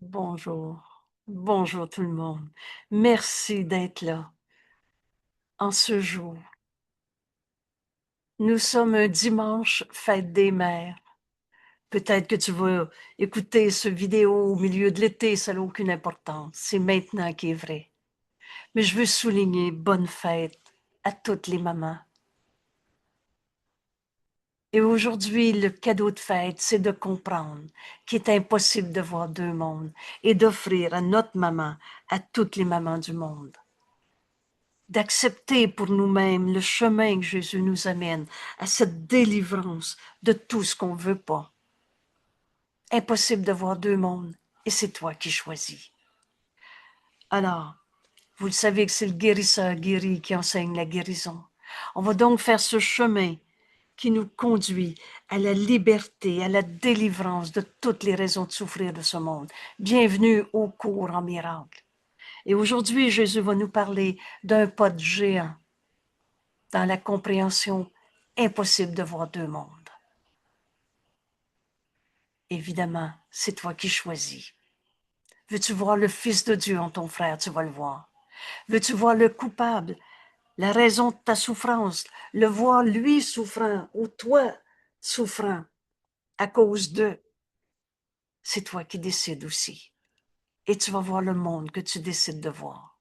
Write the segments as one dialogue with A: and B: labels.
A: Bonjour. Bonjour tout le monde. Merci d'être là en ce jour. Nous sommes un dimanche, fête des mères. Peut-être que tu vas écouter ce vidéo au milieu de l'été, ça n'a aucune importance. C'est maintenant qui est vrai. Mais je veux souligner bonne fête à toutes les mamans. Et aujourd'hui, le cadeau de fête, c'est de comprendre qu'il est impossible de voir deux mondes et d'offrir à notre maman, à toutes les mamans du monde, d'accepter pour nous-mêmes le chemin que Jésus nous amène à cette délivrance de tout ce qu'on ne veut pas. Impossible de voir deux mondes, et c'est toi qui choisis. Alors, vous le savez que c'est le guérisseur guéri qui enseigne la guérison. On va donc faire ce chemin qui nous conduit à la liberté, à la délivrance de toutes les raisons de souffrir de ce monde. Bienvenue au cours en miracle. Et aujourd'hui, Jésus va nous parler d'un pas de géant dans la compréhension impossible de voir deux mondes. Évidemment, c'est toi qui choisis. Veux-tu voir le Fils de Dieu en ton frère? Tu vas le voir. Veux-tu voir le coupable, la raison de ta souffrance, le voir lui souffrant ou toi souffrant à cause d'eux? C'est toi qui décides aussi. Et tu vas voir le monde que tu décides de voir.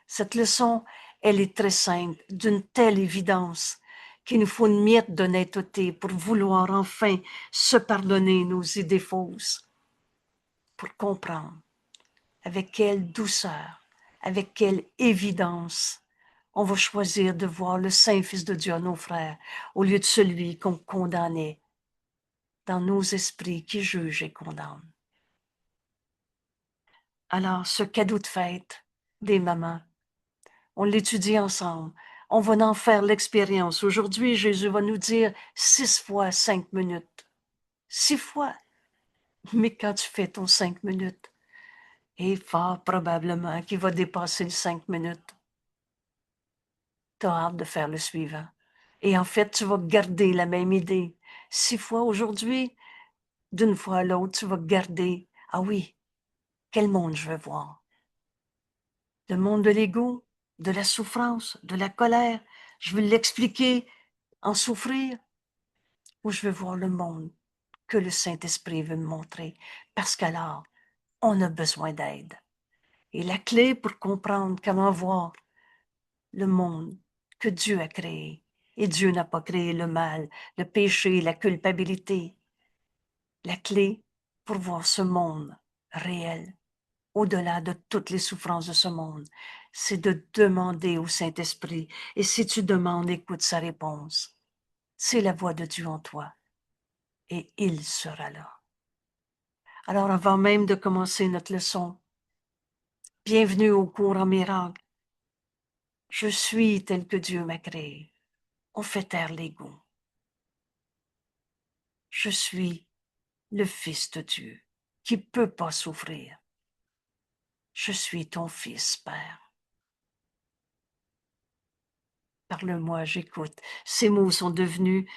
A: Cette leçon, elle est très simple, d'une telle évidence qu'il nous faut une miette d'honnêteté pour vouloir enfin se pardonner nos idées fausses, pour comprendre avec quelle douceur, avec quelle évidence on va choisir de voir le Saint Fils de Dieu en nos frères au lieu de celui qu'on condamnait dans nos esprits qui jugent et condamnent. Alors, ce cadeau de fête des mamans, on l'étudie ensemble. On va en faire l'expérience. Aujourd'hui, Jésus va nous dire 6 fois 5 minutes. 6 fois. Mais quand tu fais ton 5 minutes, et fort probablement qu'il va dépasser les 5 minutes, tu as hâte de faire le suivant. Et en fait, tu vas garder la même idée. 6 fois aujourd'hui, d'une fois à l'autre, tu vas garder, ah oui, quel monde je veux voir? Le monde de l'ego, de la souffrance, de la colère. Je veux l'expliquer en souffrir, ou je veux voir le monde que le Saint-Esprit veut me montrer, parce qu'alors, on a besoin d'aide. Et la clé pour comprendre comment voir le monde que Dieu a créé, et Dieu n'a pas créé le mal, le péché, la culpabilité. La clé pour voir ce monde réel, au-delà de toutes les souffrances de ce monde, c'est de demander au Saint-Esprit. Et si tu demandes, écoute sa réponse. C'est la voix de Dieu en toi, et il sera là. Alors, avant même de commencer notre leçon, bienvenue au cours en miracle. Je suis tel que Dieu m'a créé. On fait taire l'ego. Je suis le Fils de Dieu qui peut pas souffrir. Je suis ton Fils, Père. Parle-moi, j'écoute. Ces mots sont devenus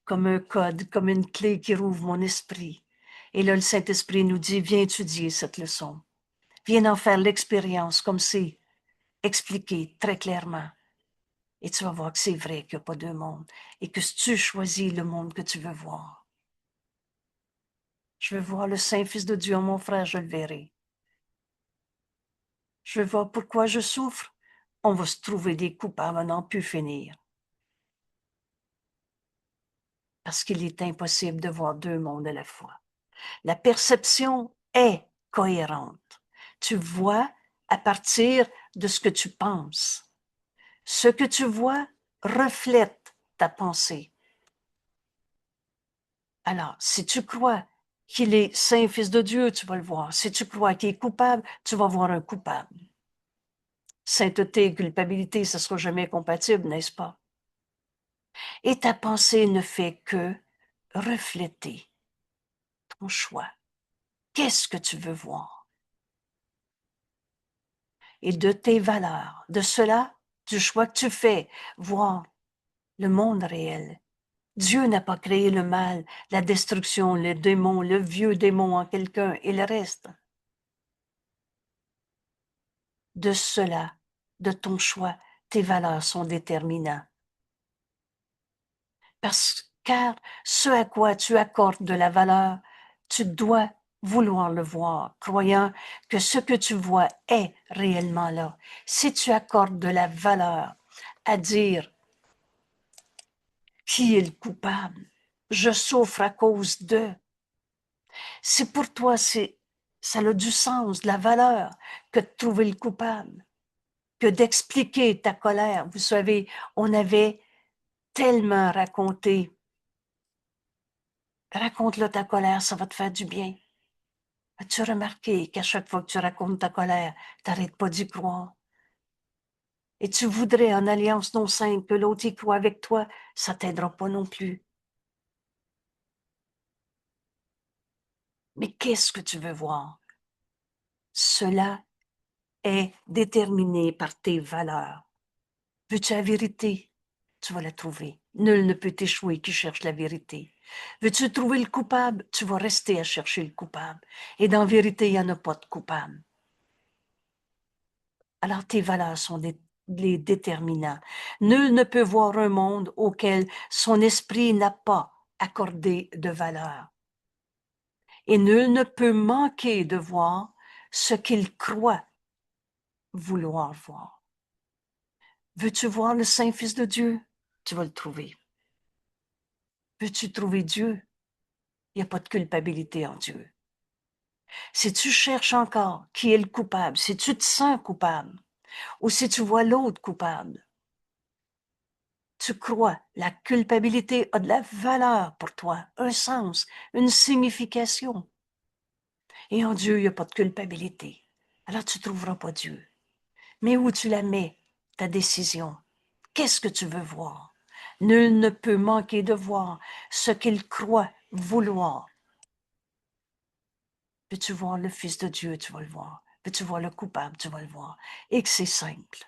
A: comme un code, comme une clé qui rouvre mon esprit. Et là, le Saint-Esprit nous dit, viens étudier cette leçon. Viens en faire l'expérience comme c'est expliqué très clairement. Et tu vas voir que c'est vrai qu'il n'y a pas deux mondes et que si tu choisis le monde que tu veux voir, je veux voir le Saint-Fils de Dieu, mon frère, je le verrai. Je veux voir pourquoi je souffre. On va se trouver des coupables à n'en plus finir. Parce qu'il est impossible de voir deux mondes à la fois. La perception est cohérente. Tu vois à partir de ce que tu penses. Ce que tu vois reflète ta pensée. Alors, si tu crois qu'il est Saint Fils de Dieu, tu vas le voir. Si tu crois qu'il est coupable, tu vas voir un coupable. Sainteté et culpabilité, ça ne sera jamais compatible, n'est-ce pas? Et ta pensée ne fait que refléter ton choix. Qu'est-ce que tu veux voir? Et de tes valeurs, de cela, du choix que tu fais, voir le monde réel, Dieu n'a pas créé le mal, la destruction, le démon, le vieux démon en quelqu'un et le reste. De cela, de ton choix, tes valeurs sont déterminantes. Car ce à quoi tu accordes de la valeur, tu dois vouloir le voir, croyant que ce que tu vois est réellement là. Si tu accordes de la valeur à dire qui est le coupable, je souffre à cause de, si pour toi ça a du sens, de la valeur que de trouver le coupable, que d'expliquer ta colère. Vous savez, on avait tellement raconté. Raconte-le ta colère, ça va te faire du bien. As-tu remarqué qu'à chaque fois que tu racontes ta colère, t'arrêtes pas d'y croire? Et tu voudrais, en alliance non sainte, que l'autre y croit avec toi, ça t'aidera pas non plus. Mais qu'est-ce que tu veux voir? Cela est déterminé par tes valeurs. Veux-tu la vérité? Tu vas la trouver. Nul ne peut échouer qui cherche la vérité. Veux-tu trouver le coupable? Tu vas rester à chercher le coupable. Et dans la vérité, il n'y en a pas de coupable. Alors tes valeurs sont les déterminants. Nul ne peut voir un monde auquel son esprit n'a pas accordé de valeur. Et nul ne peut manquer de voir ce qu'il croit vouloir voir. Veux-tu voir le Saint-Fils de Dieu? Tu vas le trouver. Veux-tu trouver Dieu? Il n'y a pas de culpabilité en Dieu. Si tu cherches encore qui est le coupable, si tu te sens coupable, ou si tu vois l'autre coupable, tu crois, la culpabilité a de la valeur pour toi, un sens, une signification. Et en Dieu, il n'y a pas de culpabilité. Alors tu ne trouveras pas Dieu. Mais où tu la mets, ta décision? Qu'est-ce que tu veux voir? Nul ne peut manquer de voir ce qu'il croit vouloir. Veux-tu voir le Fils de Dieu, tu vas le voir. Veux-tu voir le coupable, tu vas le voir. Et que c'est simple.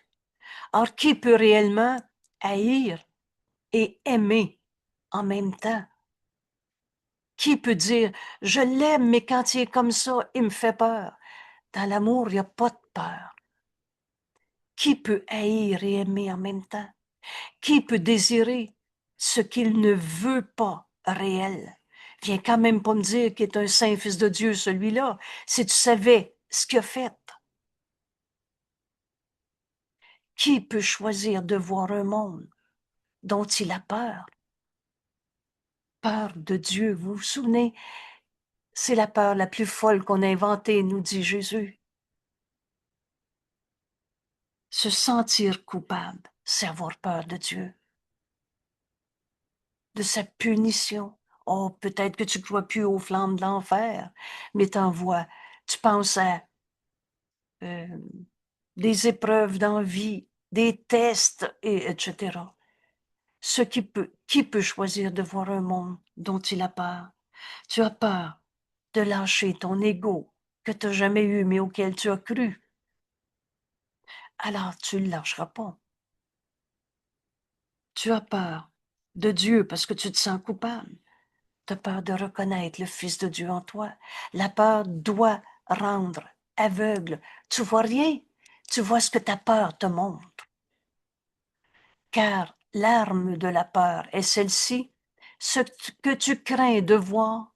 A: Alors, qui peut réellement haïr et aimer en même temps? Qui peut dire, je l'aime, mais quand il est comme ça, il me fait peur? Dans l'amour, il n'y a pas de peur. Qui peut haïr et aimer en même temps? Qui peut désirer ce qu'il ne veut pas réel? Viens quand même pas me dire qu'il est un saint fils de Dieu, celui-là, si tu savais ce qu'il a fait. Qui peut choisir de voir un monde dont il a peur? Peur de Dieu, vous vous souvenez? C'est la peur la plus folle qu'on a inventée, nous dit Jésus. Se sentir coupable, c'est avoir peur de Dieu, de sa punition. Oh, peut-être que tu ne crois plus aux flammes de l'enfer, mais t'en vois. Tu penses à euh, des épreuves dans la vie, des tests, etc. Qui peut choisir de voir un monde dont il a peur? Tu as peur de lâcher ton ego que tu n'as jamais eu, mais auquel tu as cru. Alors tu ne le lâcheras pas. Tu as peur de Dieu parce que tu te sens coupable. Tu as peur de reconnaître le Fils de Dieu en toi. La peur doit rendre aveugle. Tu vois rien. Tu vois ce que ta peur te montre. Car l'arme de la peur est celle-ci. Ce que tu crains de voir,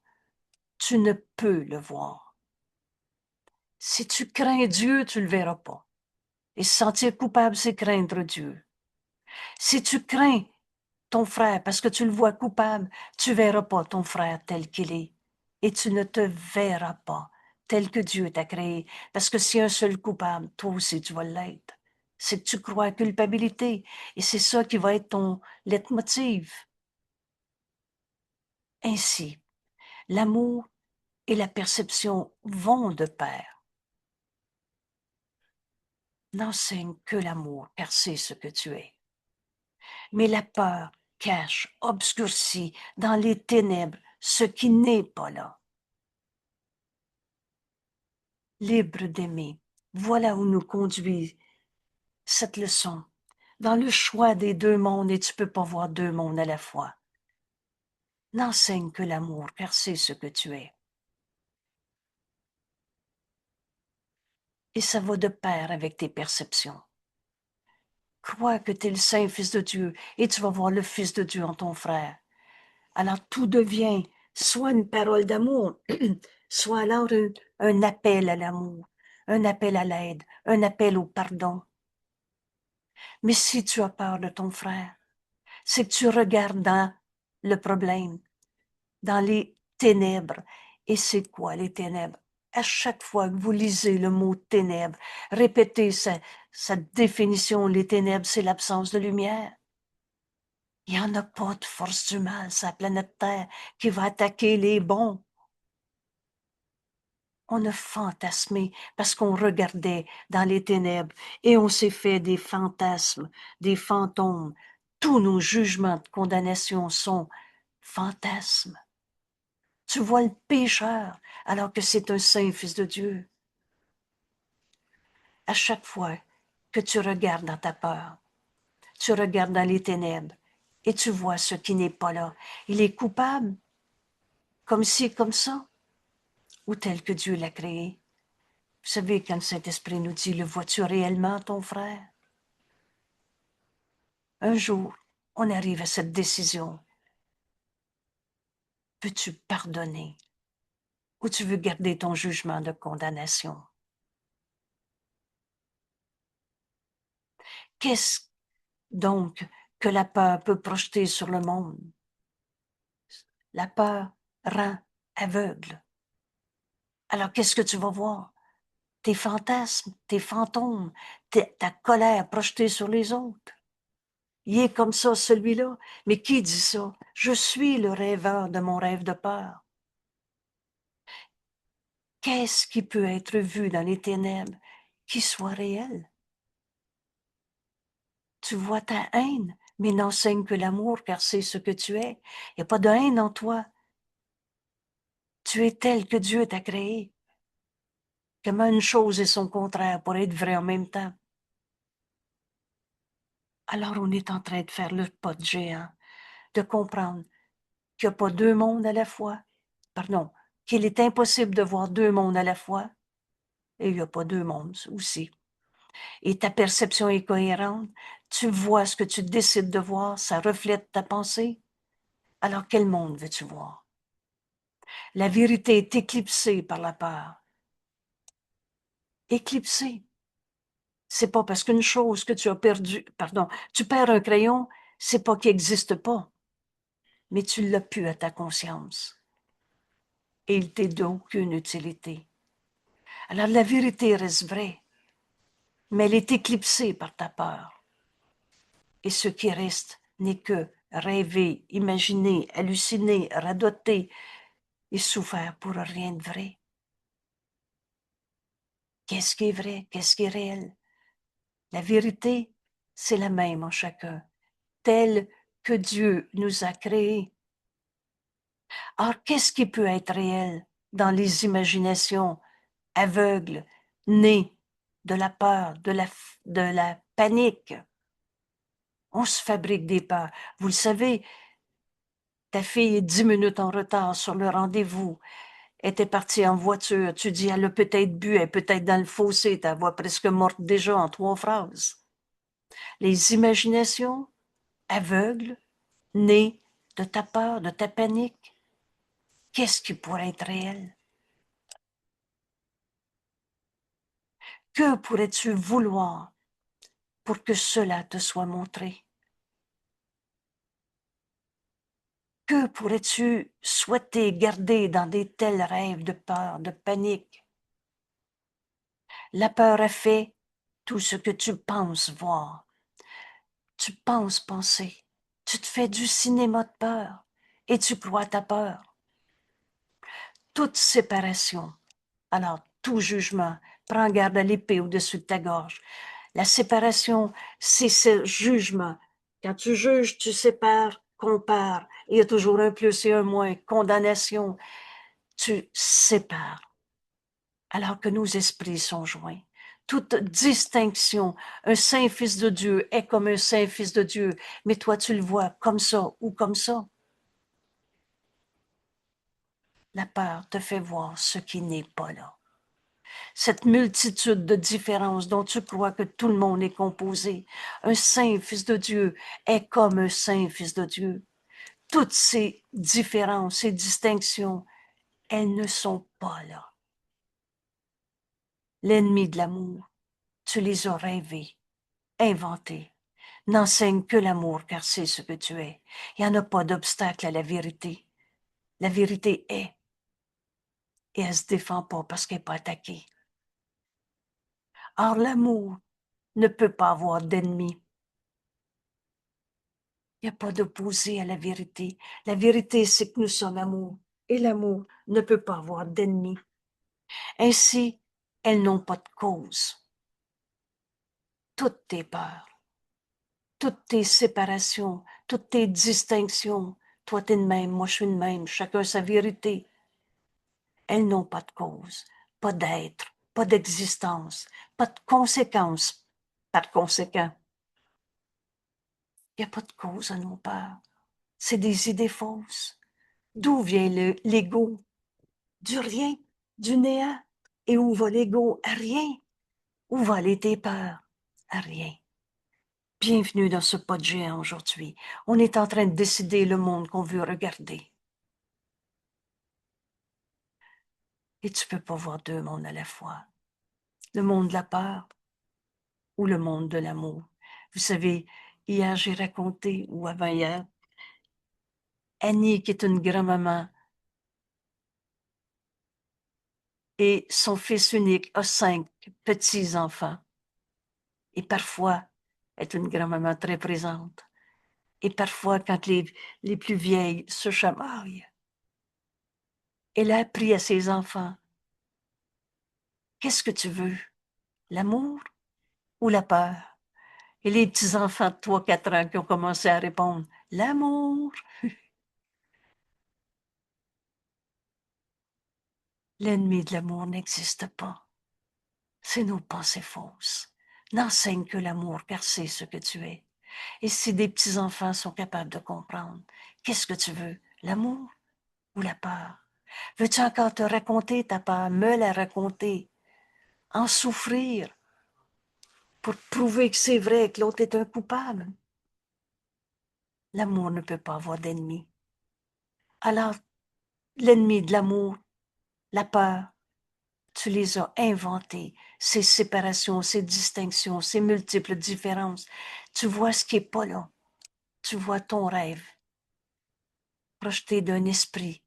A: tu ne peux le voir. Si tu crains Dieu, tu ne le verras pas. Et se sentir coupable, c'est craindre Dieu. Si tu crains ton frère parce que tu le vois coupable, tu ne verras pas ton frère tel qu'il est. Et tu ne te verras pas tel que Dieu t'a créé. Parce que s'il y a un seul coupable, toi aussi tu vas l'être. C'est que tu crois à la culpabilité. Et c'est ça qui va être ton leitmotiv. Ainsi, l'amour et la perception vont de pair. N'enseigne que l'amour, car c'est ce que tu es. Mais la peur cache, obscurcit dans les ténèbres ce qui n'est pas là. Libre d'aimer, voilà où nous conduit cette leçon. Dans le choix des deux mondes, et tu peux pas voir deux mondes à la fois. n'enseigne que l'amour, car c'est ce que tu es. Et ça va de pair avec tes perceptions. Crois que tu es le Saint Fils de Dieu et tu vas voir le Fils de Dieu en ton frère. Alors tout devient soit une parole d'amour, soit alors un appel à l'amour, un appel à l'aide, un appel au pardon. Mais si tu as peur de ton frère, c'est que tu regardes dans le problème, dans les ténèbres. Et c'est quoi les ténèbres? À chaque fois que vous lisez le mot ténèbres, répétez sa définition. Les ténèbres, c'est l'absence de lumière. Il n'y en a pas de force du mal sur la planète Terre qui va attaquer les bons. On a fantasmé parce qu'on regardait dans les ténèbres et on s'est fait des fantasmes, des fantômes. Tous nos jugements de condamnation sont fantasmes. Tu vois le pécheur alors que c'est un saint fils de Dieu. À chaque fois que tu regardes dans ta peur, tu regardes dans les ténèbres et tu vois ce qui n'est pas là. Il est coupable, comme ci, comme ça, ou tel que Dieu l'a créé. Vous savez, quand le Saint-Esprit nous dit, le vois-tu réellement, ton frère? Un jour, on arrive à cette décision. Veux-tu pardonner ou tu veux garder ton jugement de condamnation? Qu'est-ce donc que la peur peut projeter sur le monde? La peur rend aveugle. Alors, qu'est-ce que tu vas voir? Tes fantasmes, tes fantômes, ta colère projetée sur les autres. Il est comme ça, celui-là. Mais qui dit ça? Je suis le rêveur de mon rêve de peur. Qu'est-ce qui peut être vu dans les ténèbres qui soit réel? Tu vois ta haine, mais n'enseigne que l'amour, car c'est ce que tu es. Il n'y a pas de haine en toi. Tu es tel que Dieu t'a créé. Comment une chose et son contraire pour être vrai en même temps? Alors on est en train de faire le pas de géant, de comprendre qu'il n'y a pas deux mondes à la fois. Pardon, qu'il est impossible de voir deux mondes à la fois. Et il n'y a pas deux mondes aussi. Et ta perception est cohérente. Tu vois ce que tu décides de voir, ça reflète ta pensée. Alors quel monde veux-tu voir? La vérité est éclipsée par la peur. Éclipsée. C'est pas parce qu'une chose que tu as perdue, pardon, tu perds un crayon, c'est pas qu'il n'existe pas, mais tu l'as pu à ta conscience. Et il t'est d'aucune utilité. Alors la vérité reste vraie, mais elle est éclipsée par ta peur. Et ce qui reste n'est que rêver, imaginer, halluciner, radoter et souffrir pour rien de vrai. Qu'est-ce qui est vrai? Qu'est-ce qui est réel? La vérité, c'est la même en chacun, telle que Dieu nous a créés. Alors, qu'est-ce qui peut être réel dans les imaginations aveugles, nées de la peur, de la panique? On se fabrique des peurs. Vous le savez, ta fille est 10 minutes en retard sur le rendez-vous. Elle était partie en voiture. Tu dis, elle a peut-être bu, elle est peut-être dans le fossé. Ta voix presque morte déjà en 3 phrases. Les imaginations aveugles, nées de ta peur, de ta panique. Qu'est-ce qui pourrait être réel? Que pourrais-tu vouloir pour que cela te soit montré? Que pourrais-tu souhaiter garder dans des tels rêves de peur, de panique? La peur a fait tout ce que tu penses voir. Tu penses penser. Tu te fais du cinéma de peur et tu crois à ta peur. Toute séparation, alors tout jugement, prends garde à l'épée au-dessus de ta gorge. La séparation, c'est ce jugement. Quand tu juges, tu sépares, compares. Il y a toujours un plus et un moins. Condamnation, tu sépares. Alors que nos esprits sont joints. Toute distinction, un saint fils de Dieu est comme un saint fils de Dieu, mais toi tu le vois comme ça ou comme ça. La peur te fait voir ce qui n'est pas là. Cette multitude de différences dont tu crois que tout le monde est composé. Un saint fils de Dieu est comme un saint fils de Dieu. Toutes ces différences, ces distinctions, elles ne sont pas là. L'ennemi de l'amour, tu les as rêvés, inventés. N'enseigne que l'amour, car c'est ce que tu es. Il n'y en a pas d'obstacle à la vérité. La vérité est, et elle ne se défend pas parce qu'elle n'est pas attaquée. Or, l'amour ne peut pas avoir d'ennemi. Il n'y a pas d'opposé à la vérité. La vérité, c'est que nous sommes amour, et l'amour ne peut pas avoir d'ennemi. Ainsi, elles n'ont pas de cause. Toutes tes peurs, toutes tes séparations, toutes tes distinctions, toi t'es de même, moi je suis de même, chacun sa vérité. Elles n'ont pas de cause, pas d'être, pas d'existence, pas de conséquences, pas de conséquents. Il n'y a pas de cause à nos peurs. C'est des idées fausses. D'où vient l'ego? Du rien, du néant. Et où va l'ego? À rien. Où va aller tes peurs? À rien. Bienvenue dans ce pas de géant aujourd'hui. On est en train de décider le monde qu'on veut regarder. Et tu peux pas voir deux mondes à la fois. Le monde de la peur ou le monde de l'amour. Vous savez, hier j'ai raconté, ou avant-hier, Annie qui est une grand-maman et son fils unique a 5 petits-enfants. Et parfois, elle est une grand-maman très présente. Et parfois, quand les plus vieilles se chamaillent, elle a appris à ses enfants, qu'est-ce que tu veux? L'amour ou la peur? Et les petits-enfants de 3-4 ans qui ont commencé à répondre, l'amour. L'ennemi de l'amour n'existe pas. C'est nos pensées fausses. N'enseigne que l'amour, car c'est ce que tu es. Et si des petits-enfants sont capables de comprendre, qu'est-ce que tu veux? L'amour ou la peur? Veux-tu encore te raconter ta peur, me la raconter, en souffrir, pour prouver que c'est vrai, que l'autre est un coupable? L'amour ne peut pas avoir d'ennemi. Alors, l'ennemi de l'amour, la peur, tu les as inventés, ces séparations, ces distinctions, ces multiples différences. Tu vois ce qui n'est pas là. Tu vois ton rêve projeté d'un esprit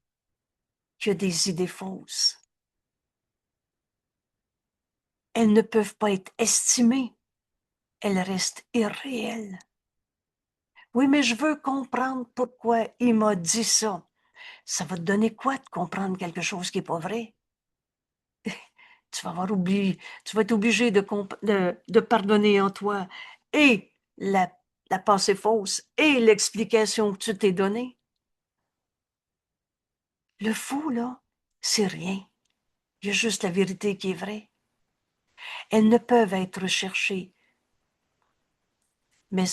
A: qui a des idées fausses. Elles ne peuvent pas être estimées. Elles restent irréelles. Oui, mais je veux comprendre pourquoi il m'a dit ça. Ça va te donner quoi de comprendre quelque chose qui n'est pas vrai? Tu vas avoir oublié, tu vas être obligé de pardonner en toi et la pensée fausse et l'explication que tu t'es donnée. Le faux, là, c'est rien. Il y a juste la vérité qui est vraie. Elles ne peuvent être recherchées, mais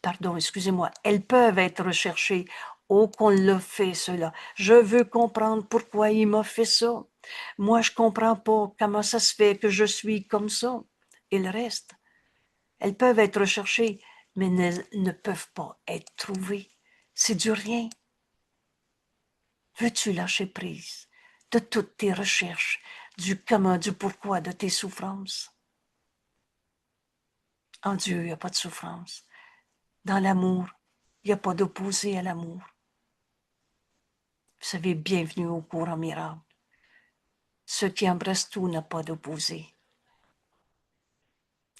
A: pardon, excusez-moi, elles peuvent être recherchées. Oh, qu'on l'a fait, cela. Je veux comprendre pourquoi il m'a fait ça. Moi, je comprends pas comment ça se fait que je suis comme ça. Et le reste, elles peuvent être recherchées, mais ne peuvent pas être trouvées. C'est du rien. Veux-tu lâcher prise de toutes tes recherches, du comment, du pourquoi de tes souffrances? En Dieu, il n'y a pas de souffrance. Dans l'amour, il n'y a pas d'opposé à l'amour. Vous savez, bienvenue au courant miracle. Ceux qui embrassent tout n'a pas d'opposé.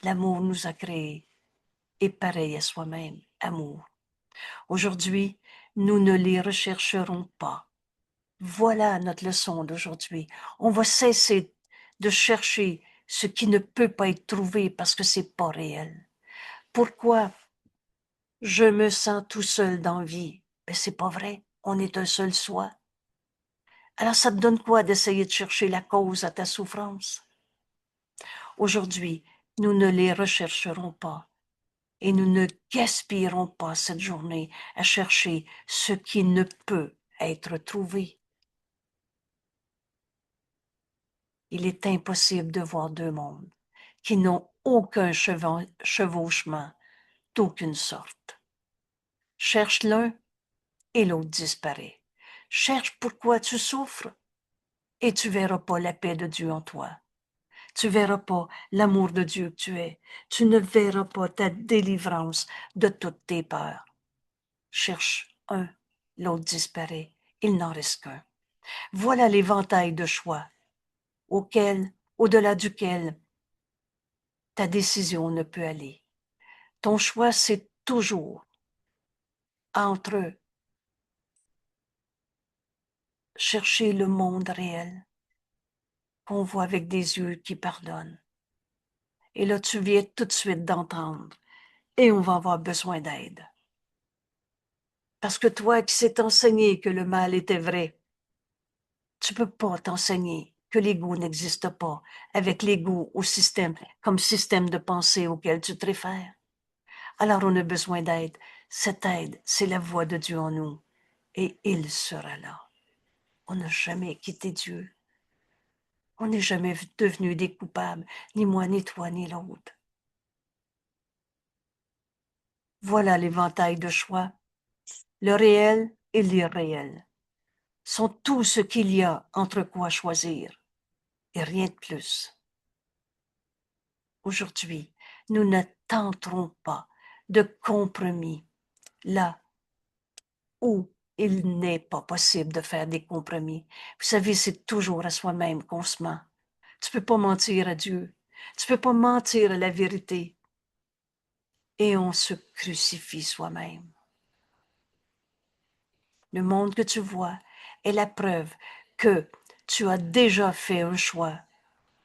A: L'amour nous a créés et pareil à soi-même, amour. Aujourd'hui, nous ne les rechercherons pas. Voilà notre leçon d'aujourd'hui. On va cesser de chercher ce qui ne peut pas être trouvé parce que c'est pas réel. Pourquoi je me sens tout seul dans la vie? Ben, c'est pas vrai. On est un seul soi. Alors, ça te donne quoi d'essayer de chercher la cause à ta souffrance? Aujourd'hui, nous ne les rechercherons pas et nous ne gaspillerons pas cette journée à chercher ce qui ne peut être trouvé. Il est impossible de voir deux mondes qui n'ont aucun chevauchement d'aucune sorte. Cherche l'un et l'autre disparaît. Cherche pourquoi tu souffres et tu verras pas la paix de Dieu en toi. Tu verras pas l'amour de Dieu que tu es. Tu ne verras pas ta délivrance de toutes tes peurs. Cherche un, l'autre disparaît. Il n'en reste qu'un. Voilà l'éventail de choix au-delà duquel ta décision ne peut aller. Ton choix, c'est toujours entre chercher le monde réel qu'on voit avec des yeux qui pardonnent. Et là, tu viens tout de suite d'entendre et on va avoir besoin d'aide. Parce que toi qui s'est enseigné que le mal était vrai, tu peux pas t'enseigner que l'ego n'existe pas avec l'ego au système, comme système de pensée auquel tu te réfères. Alors on a besoin d'aide. Cette aide, c'est la voix de Dieu en nous. Et il sera là. On n'a jamais quitté Dieu. On n'est jamais devenu des coupables, ni moi, ni toi, ni l'autre. Voilà l'éventail de choix. Le réel et l'irréel sont tout ce qu'il y a entre quoi choisir, et rien de plus. Aujourd'hui, nous ne tenterons pas de compromis là où il n'est pas possible de faire des compromis. Vous savez, c'est toujours à soi-même qu'on se ment. Tu peux pas mentir à Dieu. Tu peux pas mentir à la vérité. Et on se crucifie soi-même. Le monde que tu vois est la preuve que tu as déjà fait un choix,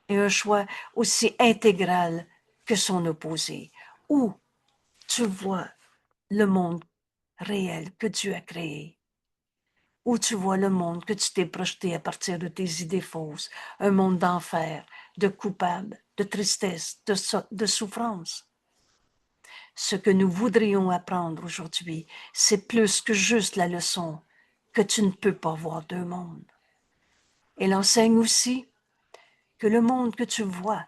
A: et un choix aussi intégral que son opposé, où tu vois le monde réel que Dieu a créé, où tu vois le monde que tu t'es projeté à partir de tes idées fausses, un monde d'enfer, de coupable, de tristesse, de souffrance. Ce que nous voudrions apprendre aujourd'hui, c'est plus que juste la leçon que tu ne peux pas voir deux mondes. Elle enseigne aussi que le monde que tu vois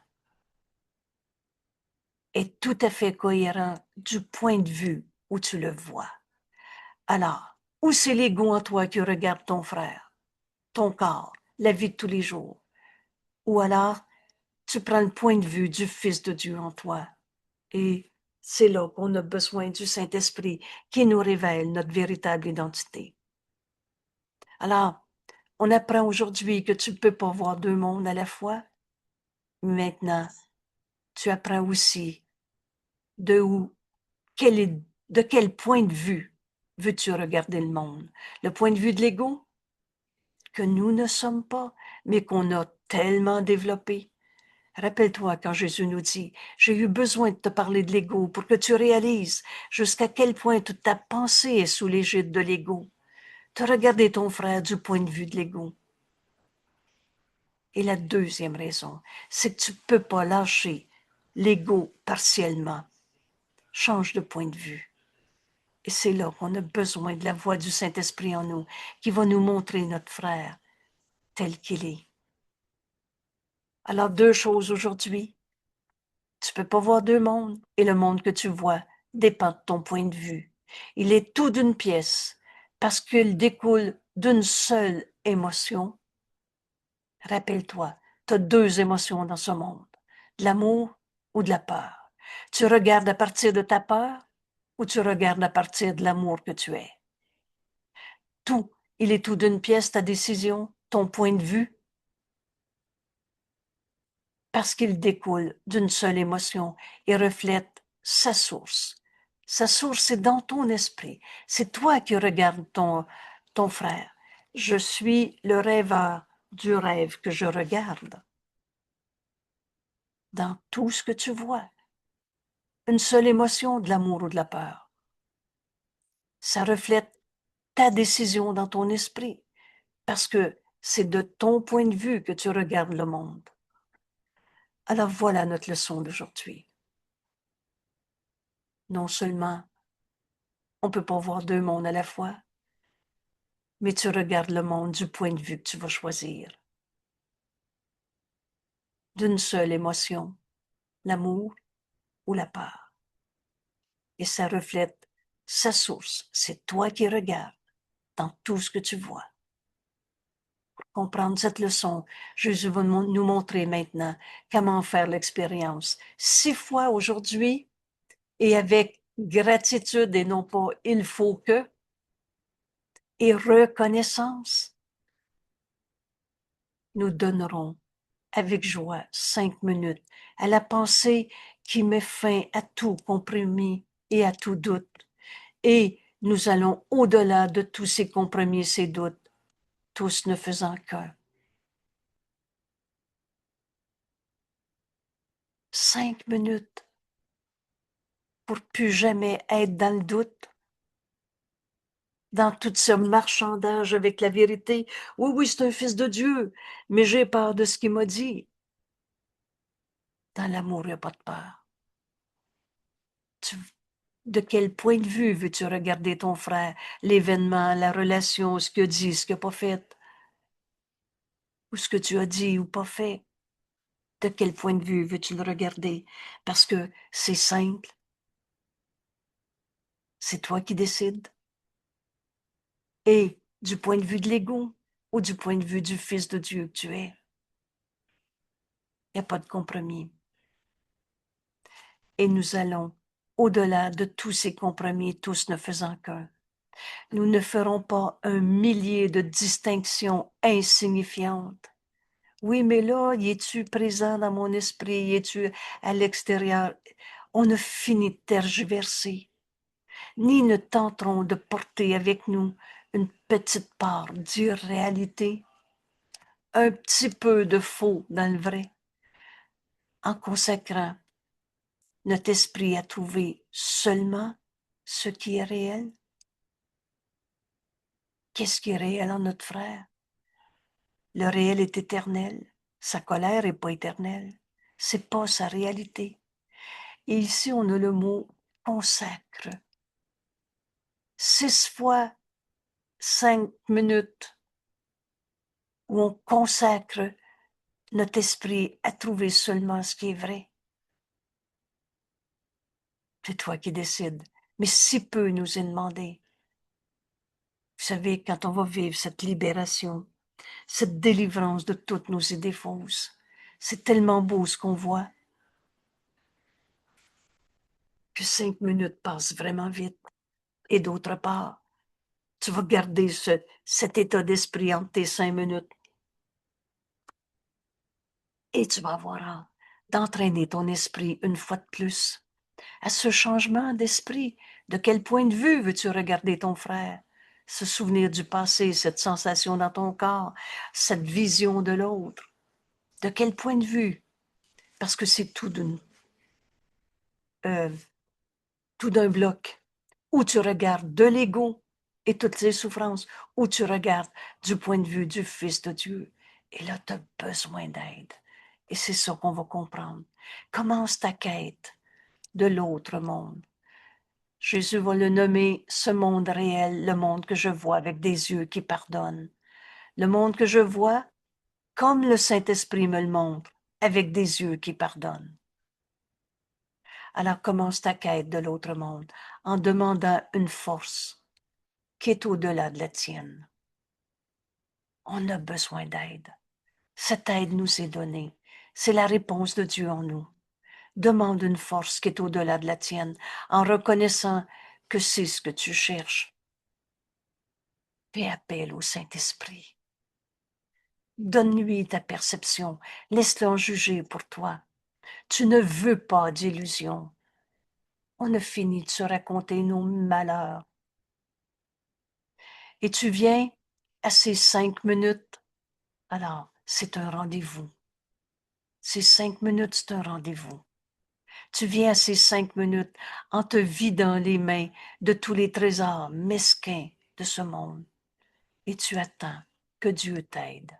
A: est tout à fait cohérent du point de vue où tu le vois. Alors, où c'est l'ego en toi qui regarde ton frère, ton corps, la vie de tous les jours? Ou alors, tu prends le point de vue du Fils de Dieu en toi. Et c'est là qu'on a besoin du Saint-Esprit qui nous révèle notre véritable identité. Alors, on apprend aujourd'hui que tu ne peux pas voir deux mondes à la fois. Maintenant, tu apprends aussi de où, de quel point de vue veux-tu regarder le monde? Le point de vue de l'ego, que nous ne sommes pas, mais qu'on a tellement développé. Rappelle-toi quand Jésus nous dit, j'ai eu besoin de te parler de l'ego pour que tu réalises jusqu'à quel point toute ta pensée est sous l'égide de l'ego. De regarder ton frère du point de vue de l'ego. Et la deuxième raison, c'est que tu ne peux pas lâcher l'ego partiellement. Change de point de vue. Et c'est là qu'on a besoin de la voix du Saint-Esprit en nous, qui va nous montrer notre frère tel qu'il est. Alors, deux choses aujourd'hui. Tu ne peux pas voir deux mondes, et le monde que tu vois dépend de ton point de vue. Il est tout d'une pièce, parce qu'il découle d'une seule émotion. Rappelle-toi, tu as deux émotions dans ce monde, de l'amour ou de la peur. Tu regardes à partir de ta peur ou tu regardes à partir de l'amour que tu es. Tout, il est tout d'une pièce, ta décision, ton point de vue, parce qu'il découle d'une seule émotion et reflète sa source. Sa source, c'est dans ton esprit. C'est toi qui regardes ton frère. Je suis le rêveur du rêve que je regarde. Dans tout ce que tu vois. Une seule émotion, de l'amour ou de la peur. Ça reflète ta décision dans ton esprit, parce que c'est de ton point de vue que tu regardes le monde. Alors voilà notre leçon d'aujourd'hui. Non seulement on ne peut pas voir deux mondes à la fois, mais tu regardes le monde du point de vue que tu vas choisir. d'une seule émotion, l'amour ou la peur. Et ça reflète sa source. C'est toi qui regardes dans tout ce que tu vois. Pour comprendre cette leçon, Jésus va nous montrer maintenant comment faire l'expérience. 6 fois aujourd'hui et avec gratitude et non pas il faut que, et reconnaissance, nous donnerons avec joie 5 minutes à la pensée qui met fin à tout compromis et à tout doute. Et nous allons au-delà de tous ces compromis et ces doutes, tous ne faisant qu'un. 5 minutes pour plus jamais être dans le doute, dans tout ce marchandage avec la vérité. Oui, oui, c'est un fils de Dieu, mais j'ai peur de ce qu'il m'a dit. Dans l'amour, il n'y a pas de peur. De quel point de vue veux-tu regarder ton frère, l'événement, la relation, ce qu'il a dit, ce qu'il n'a pas fait, ou ce que tu as dit ou pas fait? De quel point de vue veux-tu le regarder? Parce que c'est simple, c'est toi qui décides. Et du point de vue de l'ego ou du point de vue du Fils de Dieu que tu es, il n'y a pas de compromis. Et nous allons au-delà de tous ces compromis, tous ne faisant qu'un. Nous ne ferons pas un millier de distinctions insignifiantes. Oui, mais là, y es-tu présent dans mon esprit? Y es-tu à l'extérieur? On a fini de tergiverser. Ni ne tenterons de porter avec nous une petite part d'irréalité, un petit peu de faux dans le vrai, en consacrant notre esprit à trouver seulement ce qui est réel. Qu'est-ce qui est réel en notre frère? Le réel est éternel. Sa colère n'est pas éternelle. C'est pas sa réalité. Et ici, on a le mot consacre. 6 fois 5 minutes où on consacre notre esprit à trouver seulement ce qui est vrai. C'est toi qui décides. Mais si peu nous est demandé. Vous savez, quand on va vivre cette libération, cette délivrance de toutes nos idées fausses, c'est tellement beau ce qu'on voit que 5 minutes passent vraiment vite. Et d'autre part, tu vas garder cet état d'esprit entre tes 5 minutes et tu vas avoir hâte d'entraîner ton esprit une fois de plus à ce changement d'esprit. De quel point de vue veux-tu regarder ton frère? Ce souvenir du passé, cette sensation dans ton corps, cette vision de l'autre. De quel point de vue? Parce que c'est euh, tout d'un bloc. Où tu regardes de l'ego et toutes ses souffrances, où tu regardes du point de vue du Fils de Dieu. Et là, tu as besoin d'aide. Et c'est ça qu'on va comprendre. Commence ta quête de l'autre monde. Jésus va le nommer ce monde réel, le monde que je vois avec des yeux qui pardonnent. Le monde que je vois comme le Saint-Esprit me le montre, avec des yeux qui pardonnent. Alors commence ta quête de l'autre monde en demandant une force qui est au-delà de la tienne. On a besoin d'aide. Cette aide nous est donnée. C'est la réponse de Dieu en nous. Demande une force qui est au-delà de la tienne en reconnaissant que c'est ce que tu cherches. Fais appel au Saint-Esprit. Donne-lui ta perception. Laisse-le en juger pour toi. Tu ne veux pas d'illusions. On a fini de se raconter nos malheurs. Et tu viens à ces 5 minutes. Alors, c'est un rendez-vous. Ces 5 minutes, c'est un rendez-vous. Tu viens à ces 5 minutes en te vidant les mains de tous les trésors mesquins de ce monde. Et tu attends que Dieu t'aide.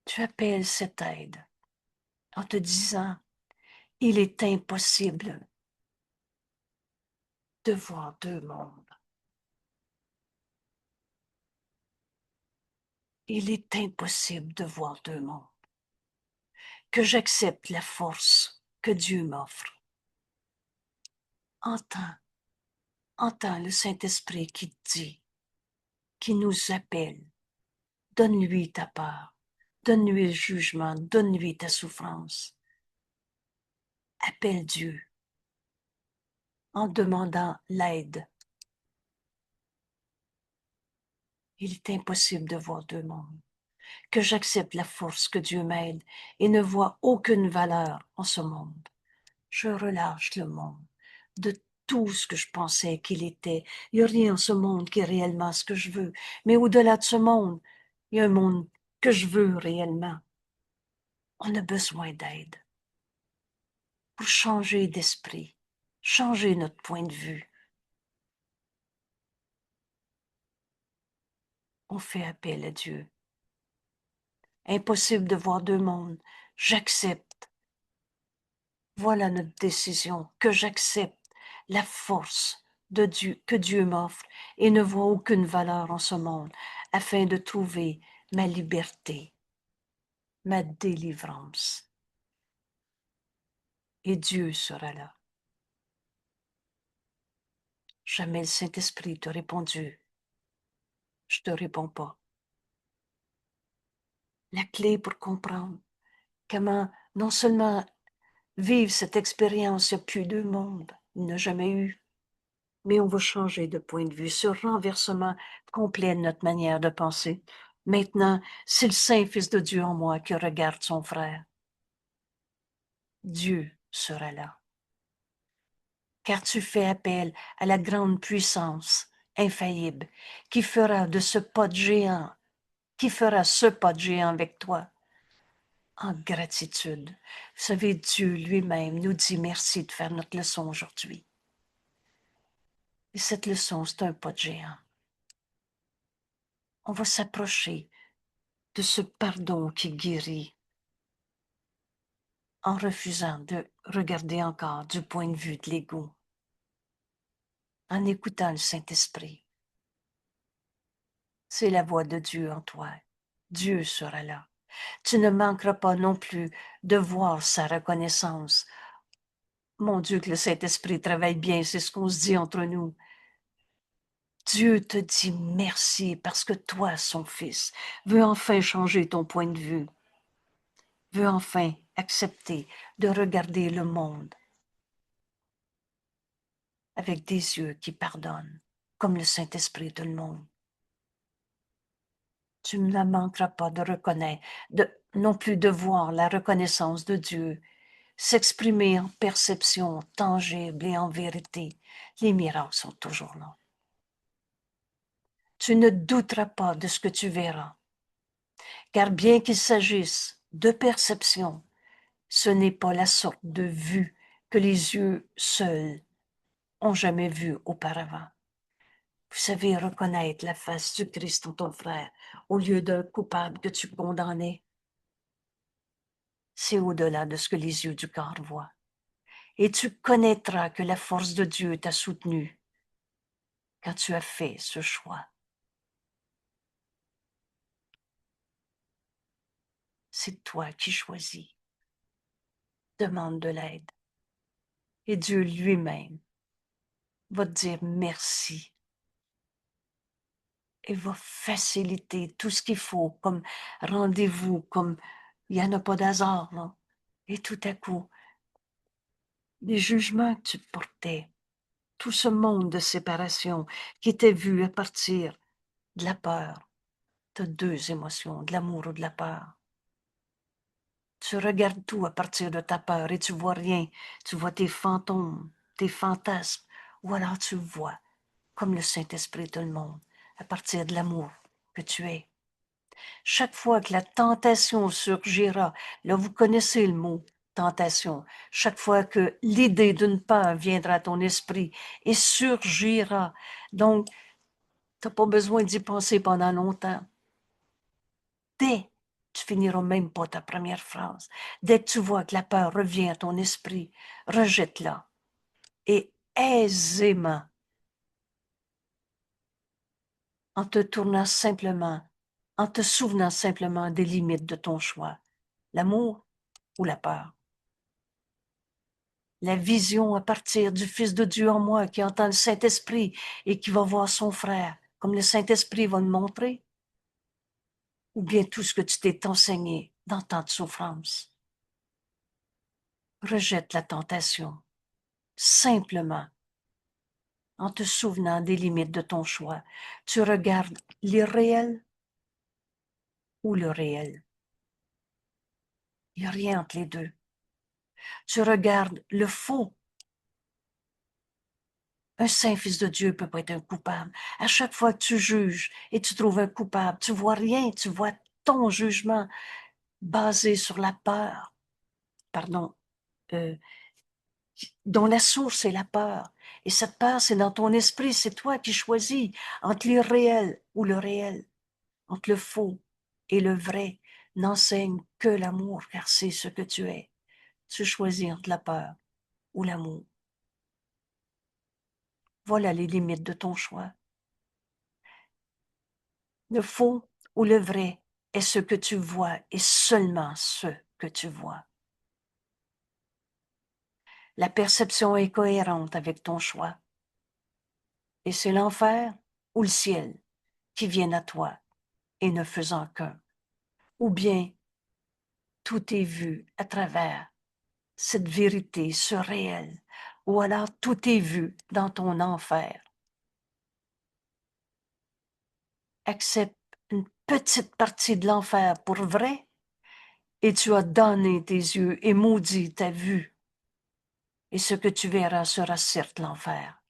A: Tu appelles cette aide en te disant, il est impossible de voir deux mondes. Il est impossible de voir deux mondes. Que j'accepte la force que Dieu m'offre. Entends, entends le Saint-Esprit qui te dit, qui nous appelle. Donne-lui ta part, donne-lui le jugement, donne-lui ta souffrance. Appelle Dieu en demandant l'aide. Il est impossible de voir deux mondes. Que j'accepte la force que Dieu m'aide et ne vois aucune valeur en ce monde. Je relâche le monde de tout ce que je pensais qu'il était. Il n'y a rien en ce monde qui est réellement ce que je veux. Mais au-delà de ce monde, il y a un monde que je veux réellement. On a besoin d'aide pour changer d'esprit, changer notre point de vue. On fait appel à Dieu. Impossible de voir deux mondes. J'accepte. Voilà notre décision, que j'accepte la force de Dieu, que Dieu m'offre et ne vois aucune valeur en ce monde afin de trouver ma liberté, ma délivrance. Et Dieu sera là. Jamais le Saint-Esprit t'a répondu. Je te réponds pas. La clé pour comprendre comment non seulement vivre cette expérience, il n'y a plus de monde, il n'y en a jamais eu, mais on va changer de point de vue, ce renversement complet de notre manière de penser. Maintenant, c'est le Saint-Fils de Dieu en moi qui regarde son frère. Dieu sera là. Car tu fais appel à la grande puissance infaillible qui fera de ce pas de géant, qui fera ce pas de géant avec toi. En gratitude. Vous savez, Dieu lui-même nous dit merci de faire notre leçon aujourd'hui. Et cette leçon, c'est un pas de géant. On va s'approcher de ce pardon qui guérit en refusant de regarder encore du point de vue de l'ego, en écoutant le Saint-Esprit. C'est la voix de Dieu en toi. Dieu sera là. Tu ne manqueras pas non plus de voir sa reconnaissance. Mon Dieu, que le Saint-Esprit travaille bien, c'est ce qu'on se dit entre nous. Dieu te dit merci parce que toi, son fils, veux enfin changer ton point de vue, veux enfin accepter de regarder le monde avec des yeux qui pardonnent, comme le Saint-Esprit te le montre. Tu ne manqueras pas de reconnaître, non plus de voir la reconnaissance de Dieu s'exprimer en perception tangible et en vérité. Les miracles sont toujours là. Tu ne douteras pas de ce que tu verras, car bien qu'il s'agisse de perception, ce n'est pas la sorte de vue que les yeux seuls ont jamais vue auparavant. Vous savez reconnaître la face du Christ en ton frère au lieu d'un coupable que tu condamnais. C'est au-delà de ce que les yeux du corps voient. Et tu connaîtras que la force de Dieu t'a soutenu quand tu as fait ce choix. C'est toi qui choisis. Demande de l'aide. Et Dieu lui-même va te dire merci et va faciliter tout ce qu'il faut comme rendez-vous, comme il n'y en a pas d'hasard, là. Et tout à coup, les jugements que tu portais, tout ce monde de séparation qui était vu à partir de la peur, tu as deux émotions, de l'amour ou de la peur. Tu regardes tout à partir de ta peur et tu vois rien. Tu vois tes fantômes, tes fantasmes, ou alors tu vois, comme le Saint-Esprit te le montre, à partir de l'amour que tu es. Chaque fois que la tentation surgira, là vous connaissez le mot tentation, chaque fois que l'idée d'une peur viendra à ton esprit et surgira, donc tu n'as pas besoin d'y penser pendant longtemps. Dès tu finiras même pas ta première phrase. Dès que tu vois que la peur revient à ton esprit, rejette-la. Et aisément, en te tournant simplement en te souvenant simplement des limites de ton choix, l'amour ou la peur. La vision à partir du Fils de Dieu en moi qui entend le Saint-Esprit et qui va voir son frère, comme le Saint-Esprit va me montrer, ou bien tout ce que tu t'es enseigné dans tant de souffrance. Rejette la tentation, simplement, en te souvenant des limites de ton choix. Tu regardes l'irréel ou le réel. Il n'y a rien entre les deux. Tu regardes le faux. Un saint fils de Dieu ne peut pas être un coupable. À chaque fois que tu juges et tu trouves un coupable, tu vois rien, tu vois ton jugement basé sur la peur, pardon, euh, dont la source est la peur. Et cette peur, c'est dans ton esprit, c'est toi qui choisis entre l'irréel ou le réel, entre le faux et le vrai. N'enseigne que l'amour, car c'est ce que tu es. Tu choisis entre la peur ou l'amour. Voilà les limites de ton choix. Le faux ou le vrai est ce que tu vois et seulement ce que tu vois. La perception est cohérente avec ton choix. Et c'est l'enfer ou le ciel qui viennent à toi et ne faisant qu'un. Ou bien tout est vu à travers cette vérité, ce réel, ou alors tout est vu dans ton enfer. Accepte une petite partie de l'enfer pour vrai et tu as donné tes yeux et maudit ta vue. Et ce que tu verras sera certes l'enfer.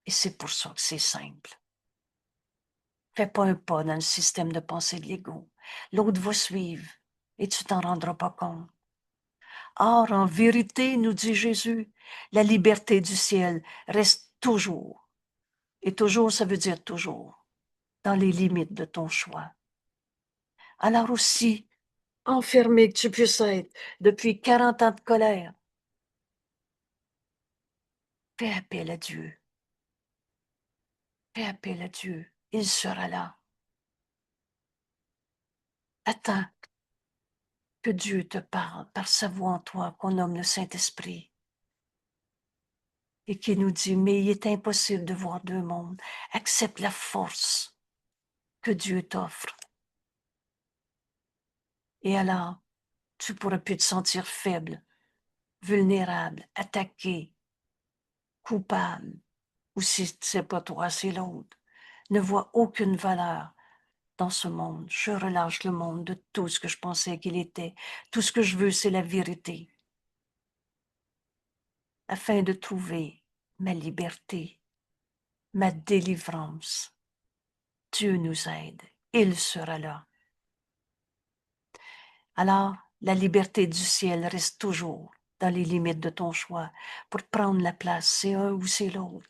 A: Et c'est pour ça que c'est simple. Fais pas un pas dans le système de pensée de l'ego. L'autre va suivre et tu t'en rendras pas compte. Or, en vérité, nous dit Jésus, la liberté du ciel reste toujours. Et toujours, ça veut dire toujours, dans les limites de ton choix. Alors aussi, enfermé que tu puisses être depuis 40 ans de colère, fais appel à Dieu. Fais appel à Dieu. Il sera là. Attends que Dieu te parle par sa voix en toi qu'on nomme le Saint-Esprit et qui nous dit, mais il est impossible de voir deux mondes. Accepte la force que Dieu t'offre. Et alors, tu pourras plus te sentir faible, vulnérable, attaqué, coupable, ou si c'est pas toi, c'est l'autre. Ne vois aucune valeur dans ce monde. Je relâche le monde de tout ce que je pensais qu'il était. Tout ce que je veux, c'est la vérité. Afin de trouver ma liberté, ma délivrance. Dieu nous aide. Il sera là. Alors, la liberté du ciel reste toujours dans les limites de ton choix pour prendre la place, c'est un ou c'est l'autre,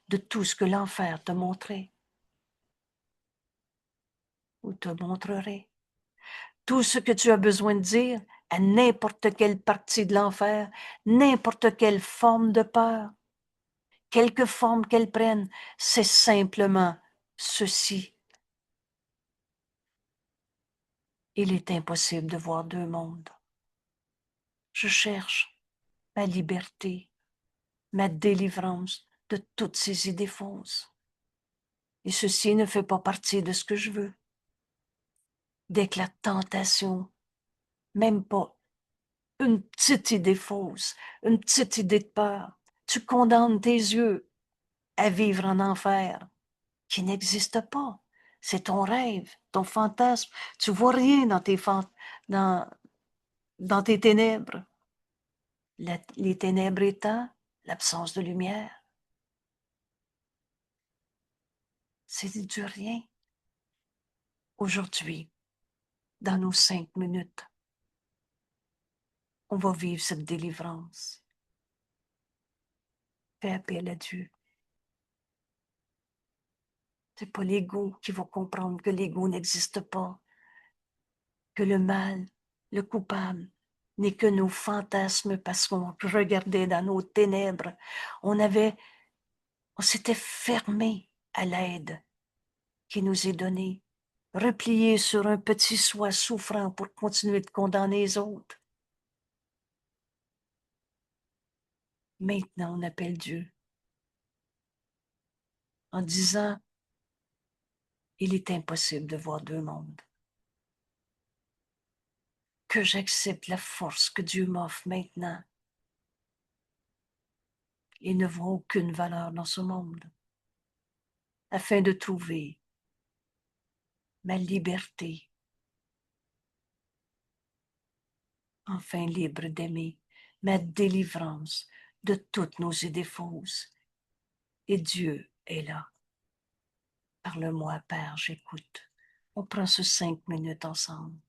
A: de tout ce que l'enfer te montrait ou te montrerait. Tout ce que tu as besoin de dire à n'importe quelle partie de l'enfer, n'importe quelle forme de peur, quelque forme qu'elle prenne, c'est simplement ceci. Il est impossible de voir deux mondes. Je cherche ma liberté, ma délivrance de toutes ces idées fausses. Et ceci ne fait pas partie de ce que je veux. Dès que la tentation, même pas une petite idée fausse, une petite idée de peur, tu condamnes tes yeux à vivre en enfer, qui n'existe pas. C'est ton rêve, ton fantasme. Tu vois rien dans dans, dans tes ténèbres. Les ténèbres étant l'absence de lumière. C'est du rien. Aujourd'hui, dans nos 5 minutes, on va vivre cette délivrance. Fais appel à Dieu. C'est pas l'ego qui va comprendre que l'ego n'existe pas, que le mal, le coupable, n'est que nos fantasmes parce qu'on regardait dans nos ténèbres. On s'était fermé à l'aide qui nous est donnée. replié sur un petit soi souffrant pour continuer de condamner les autres. Maintenant, on appelle Dieu en disant, il est impossible de voir deux mondes. Que j'accepte la force que Dieu m'offre maintenant et ne vois aucune valeur dans ce monde, afin de trouver ma liberté, enfin libre d'aimer, ma délivrance de toutes nos idées fausses. Et Dieu est là. Parle-moi, Père, j'écoute. On prend ce 5 minutes ensemble.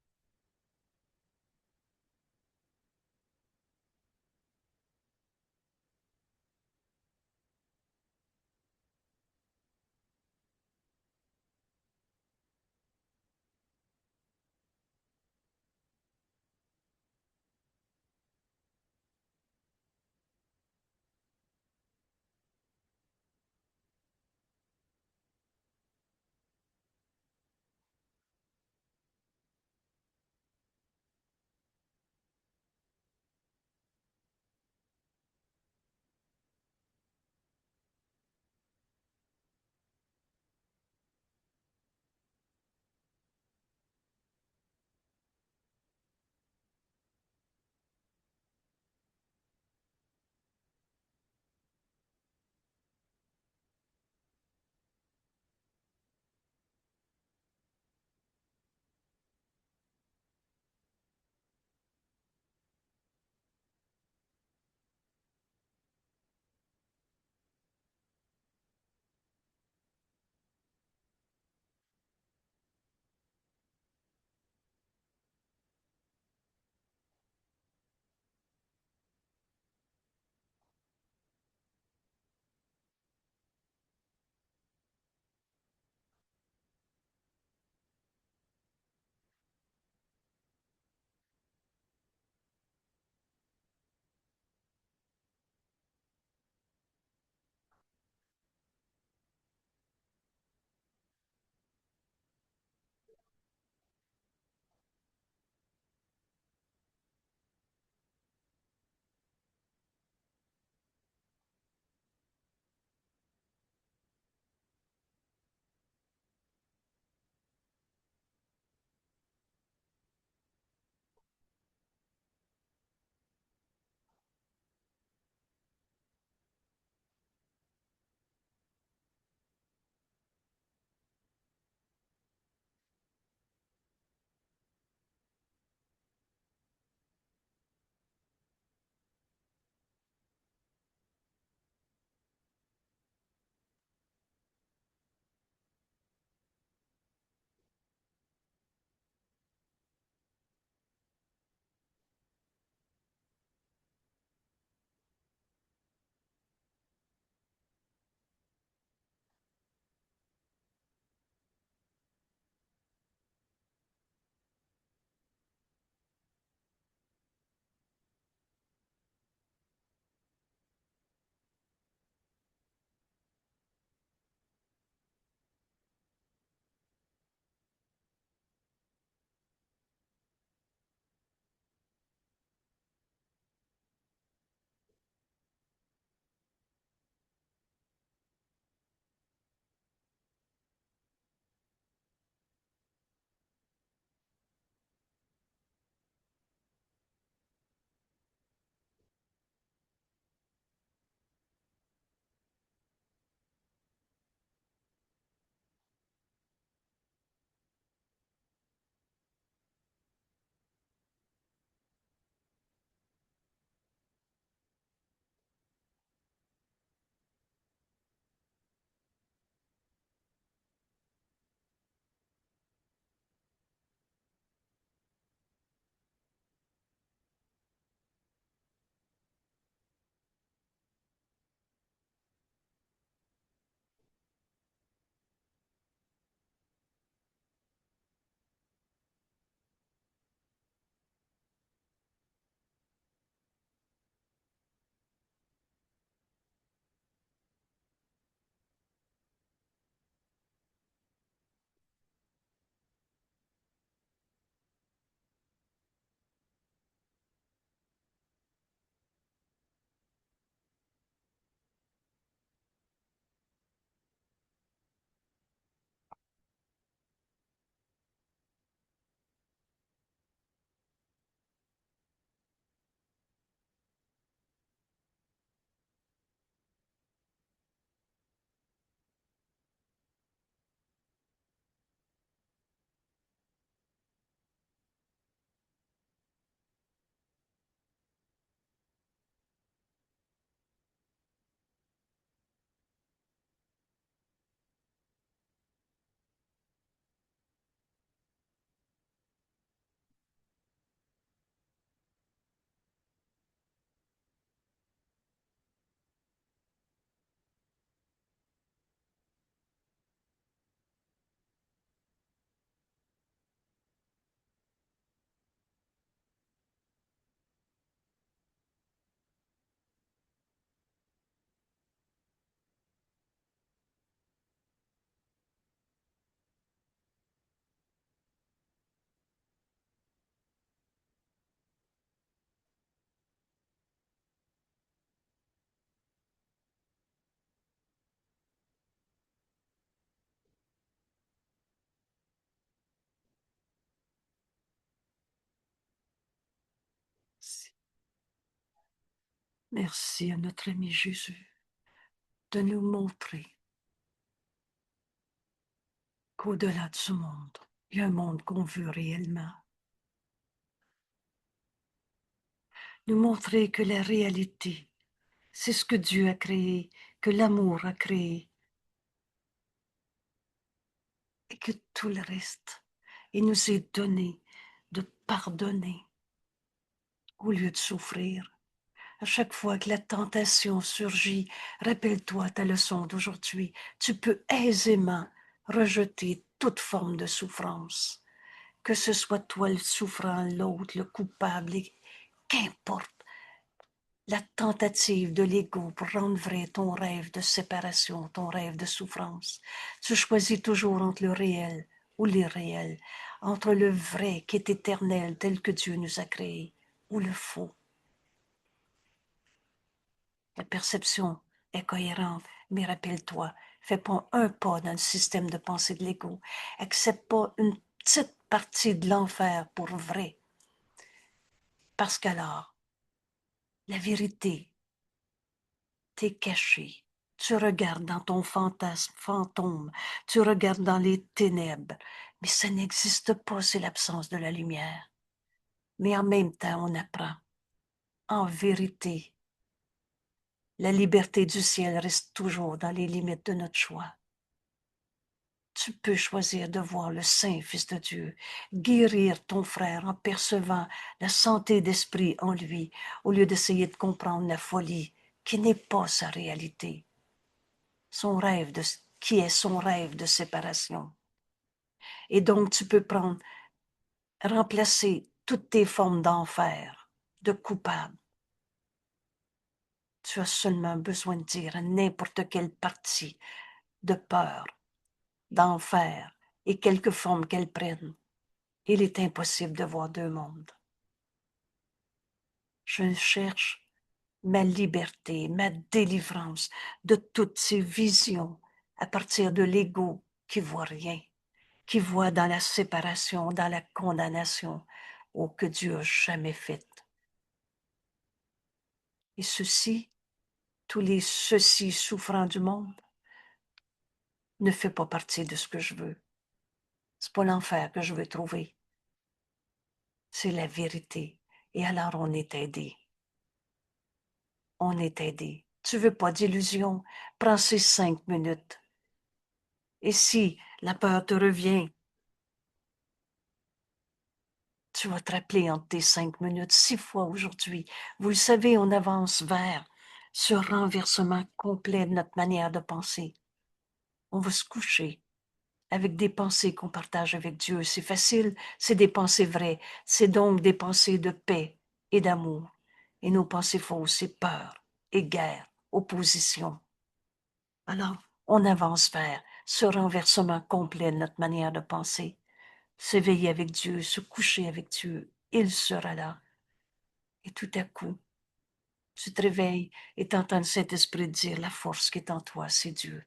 A: Merci à notre ami Jésus de nous montrer qu'au-delà de ce monde, il y a un monde qu'on veut réellement. Nous montrer que la réalité, c'est ce que Dieu a créé, que l'amour a créé, et que tout le reste, il nous est donné de pardonner au lieu de souffrir. À chaque fois que la tentation surgit, rappelle-toi ta leçon d'aujourd'hui. Tu peux aisément rejeter toute forme de souffrance, que ce soit toi le souffrant, l'autre, le coupable, qu'importe. La tentative de l'ego pour rendre vrai ton rêve de séparation, ton rêve de souffrance. Tu choisis toujours entre le réel ou l'irréel, entre le vrai qui est éternel tel que Dieu nous a créé, ou le faux. La perception est cohérente, mais rappelle-toi, fais pas un pas dans le système de pensée de l'ego. Accepte pas une petite partie de l'enfer pour vrai. Parce qu'alors, la vérité t'es cachée. Tu regardes dans ton fantasme, fantôme, tu regardes dans les ténèbres, mais ça n'existe pas, c'est l'absence de la lumière. Mais en même temps, on apprend. En vérité, la liberté du ciel reste toujours dans les limites de notre choix. Tu peux choisir de voir le Saint Fils de Dieu guérir ton frère en percevant la santé d'esprit en lui, au lieu d'essayer de comprendre la folie qui n'est pas sa réalité, son rêve qui est son rêve de séparation. Et donc tu peux remplacer toutes tes formes d'enfer, de coupable. Tu as seulement besoin de dire à n'importe quelle partie de peur, d'enfer, et quelque forme qu'elle prenne. Il est impossible de voir deux mondes. Je cherche ma liberté, ma délivrance de toutes ces visions à partir de l'ego qui voit rien, qui voit dans la séparation, dans la condamnation, oh, que Dieu n'a jamais faite. Et ceci, tous les ceci souffrants du monde, ne fait pas partie de ce que je veux. C'est pas l'enfer que je veux trouver. C'est la vérité. Et alors on est aidé. On est aidé. Tu veux pas d'illusion? Prends ces 5 minutes. Et si la peur te revient, tu vas te rappeler entre tes 5 minutes 6 fois aujourd'hui. Vous le savez, on avance vers ce renversement complet de notre manière de penser. On va se coucher avec des pensées qu'on partage avec Dieu. C'est facile, c'est des pensées vraies. C'est donc des pensées de paix et d'amour. Et nos pensées fausses, c'est peur et guerre, opposition. Alors, on avance vers ce renversement complet de notre manière de penser. S'éveiller avec Dieu, se coucher avec Dieu, il sera là. Et tout à coup, tu te réveilles et t'entends le Saint-Esprit dire, la force qui est en toi, c'est Dieu.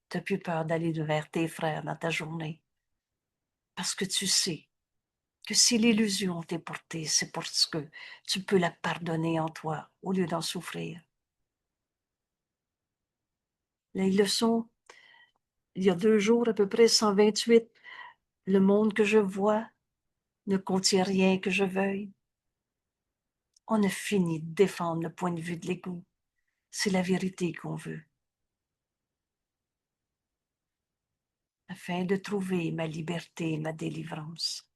A: Tu n'as plus peur d'aller vers tes frères dans ta journée. Parce que tu sais que si l'illusion t'est portée, c'est parce que tu peux la pardonner en toi au lieu d'en souffrir. Les leçons, il y a 2 jours à peu près, 128, le monde que je vois ne contient rien que je veuille. On a fini de défendre le point de vue de l'ego. C'est la vérité qu'on veut. Afin de trouver ma liberté et ma délivrance.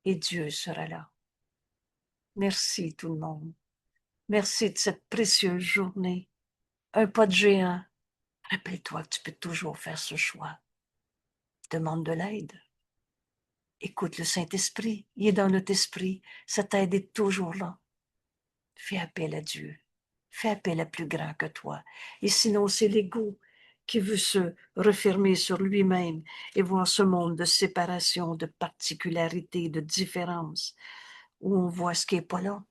A: Et Dieu sera là. Merci tout le monde. Merci de cette précieuse journée. Un pas de géant. Rappelle-toi que tu peux toujours faire ce choix. Demande de l'aide. Écoute le Saint-Esprit. Il est dans notre esprit. Cette aide est toujours là. Fais appel à Dieu. Fais appel à plus grand que toi. Et sinon, c'est l'ego qui veut se refermer sur lui-même et voir ce monde de séparation, de particularité, de différence, où on voit ce qui n'est pas là.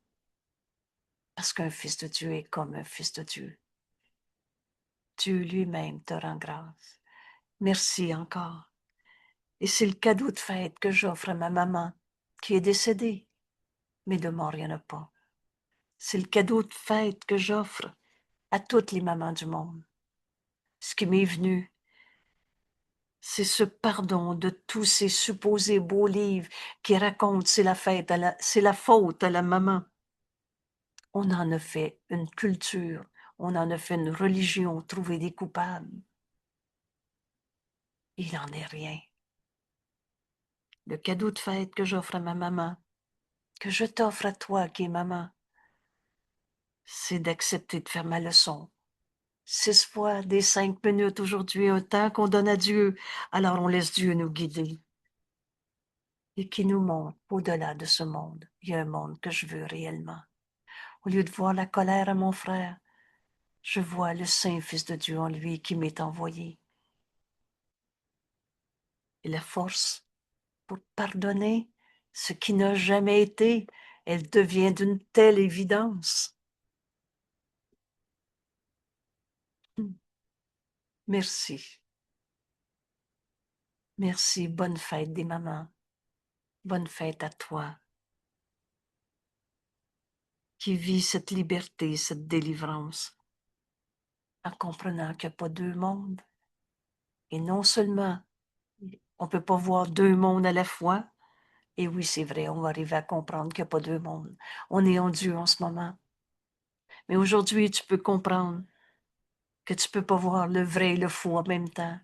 A: Parce qu'un fils de Dieu est comme un fils de Dieu. Dieu lui-même te rend grâce. Merci encore. Et c'est le cadeau de fête que j'offre à ma maman qui est décédée. mais de mort, il n'y en a pas. C'est le cadeau de fête que j'offre à toutes les mamans du monde. Ce qui m'est venu, c'est ce pardon de tous ces supposés beaux livres qui racontent c'est la fête, c'est la faute à la maman. On en a fait une culture, on en a fait une religion, trouver des coupables. Il n'en est rien. Le cadeau de fête que j'offre à ma maman, que je t'offre à toi qui es maman, c'est d'accepter de faire ma leçon. 6 fois des 5 minutes aujourd'hui, un temps qu'on donne à Dieu. Alors on laisse Dieu nous guider et qui nous montre au-delà de ce monde. Il y a un monde que je veux réellement. Au lieu de voir la colère à mon frère, je vois le Saint Fils de Dieu en lui qui m'est envoyé. Et la force pour pardonner ce qui n'a jamais été, elle devient d'une telle évidence. Merci. Merci. Bonne fête des mamans. Bonne fête à toi qui vis cette liberté, cette délivrance, en comprenant qu'il n'y a pas deux mondes. Et non seulement on ne peut pas voir deux mondes à la fois, et oui, c'est vrai, on va arriver à comprendre qu'il n'y a pas deux mondes. On est en Dieu en ce moment. Mais aujourd'hui, tu peux comprendre que tu ne peux pas voir le vrai et le faux en même temps.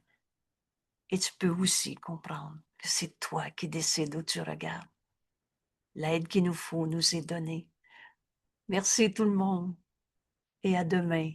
A: Et tu peux aussi comprendre que c'est toi qui décides où tu regardes. L'aide qu'il nous faut nous est donnée. Merci tout le monde et à demain.